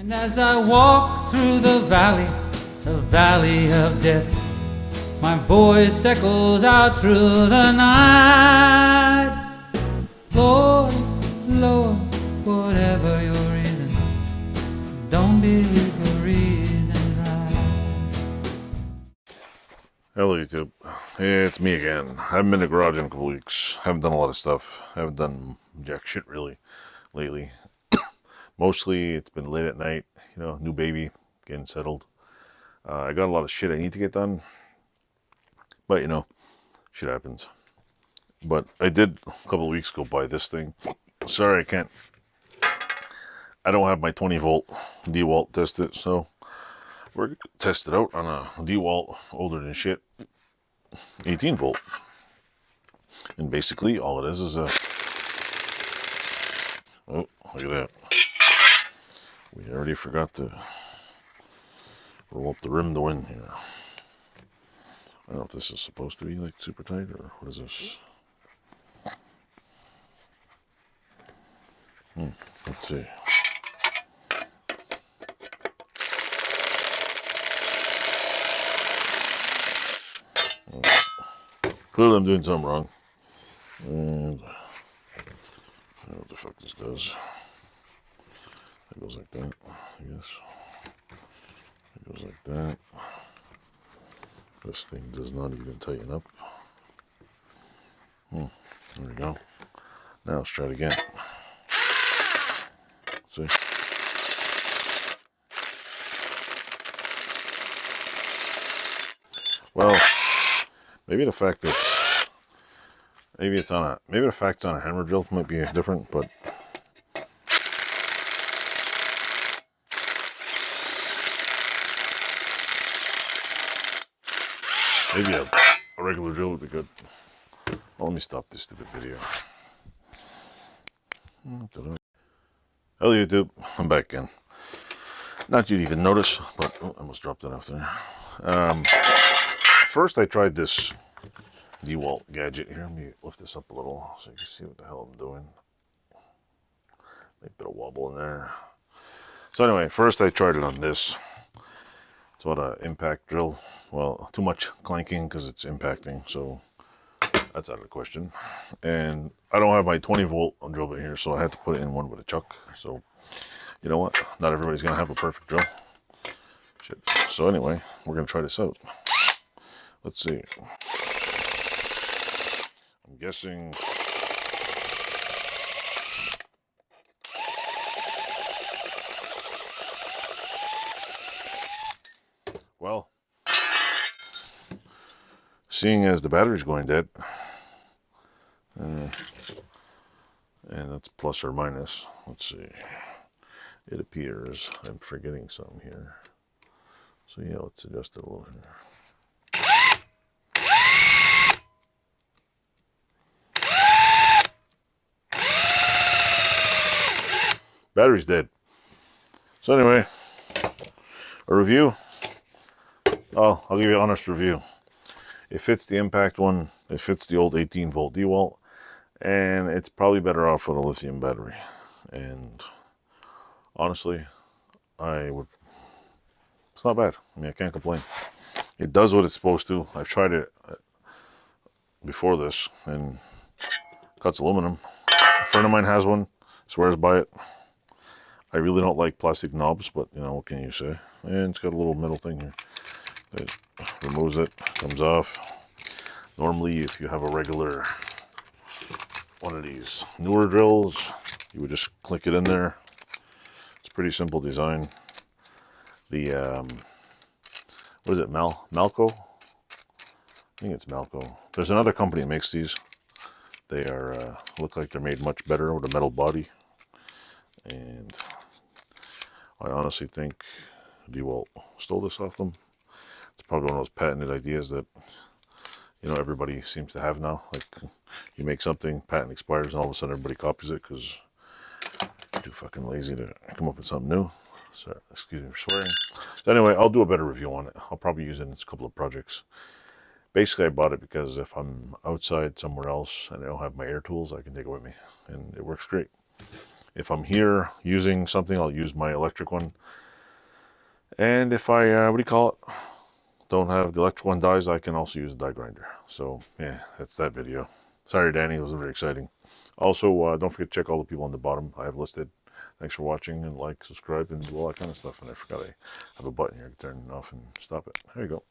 And as I walk through the valley of death, my voice echoes out through the night. Lord, Lord, whatever your reason, don't believe the reason right. Hello YouTube, it's me again. I haven't been in the garage in a couple weeks. Haven't done a lot of stuff. Haven't done jack shit really lately. Mostly it's been late at night, you know, new baby, getting settled. I got a lot of shit I need to get done, but you know, shit happens. But I did a couple of weeks ago buy this thing. Sorry, I don't have my 20 volt Dewalt tested, so we're gonna test it out on a Dewalt older than shit 18 volt. And basically all it is a, oh, look at that. We already forgot to roll up the rim to win here. I don't know if this is supposed to be like super tight or what is this? Let's see. Clearly I'm doing something wrong. And I don't know what the fuck this does. It goes like that, I guess. It goes like that. This thing does not even tighten up. There we go. Now let's try it again. Let's see. Well, maybe the fact that maybe the fact it's on a hammer drill might be different, but maybe a regular drill would be good. Well, let me stop this stupid video. Hello YouTube, I'm back again. Not you'd even notice, but oh, I almost dropped that off there. First I tried this Dewalt gadget here. Let me lift this up a little so you can see what the hell I'm doing. A bit of wobble in there. So anyway, first I tried it on this. It's what an impact drill. Well, too much clanking because it's impacting, so that's out of the question. And I don't have my 20 volt drill bit here, so I had to put it in one with a chuck. So you know what? Not everybody's gonna have a perfect drill. Shit. So anyway, we're gonna try this out. Let's see. I'm guessing. Well, seeing as the battery's going dead, and that's plus or minus. Let's see. It appears I'm forgetting something here. So yeah, let's adjust it a little here. Battery's dead. So anyway, a review. I'll give you an honest review. It fits the impact one. It fits the old 18 volt Dewalt, and it's probably better off with a lithium battery. And honestly, it's not bad. I mean, I can't complain. It does what it's supposed to. I've tried it before this, and cuts aluminum. A friend of mine has one, swears by it. I really don't like plastic knobs, but you know, what can you say? And it's got a little metal thing here. It removes it, comes off. Normally, if you have a regular one of these newer drills, you would just click it in there. It's a pretty simple design. The what is it, Malco? I think it's Malco. There's another company that makes these. They are look like they're made much better with a metal body, and I honestly think Dewalt stole this off them. It's probably one of those patented ideas that, you know, everybody seems to have now. Like, you make something, patent expires, and all of a sudden everybody copies it because they're too fucking lazy to come up with something new. Sorry, excuse me for swearing. So anyway, I'll do a better review on it. I'll probably use it in a couple of projects. Basically, I bought it because if I'm outside somewhere else and I don't have my air tools, I can take it with me, and it works great. If I'm here using something, I'll use my electric one. And if I, what do you call it? Don't have the electric one dies, I can also use a die grinder. So yeah, that's that video. Sorry, Danny, it wasn't very exciting. Also, don't forget to check all the people on the bottom I have listed. Thanks for watching, and like, subscribe, and do all that kind of stuff. And I forgot I have a button here to turn it off and stop it. There you go.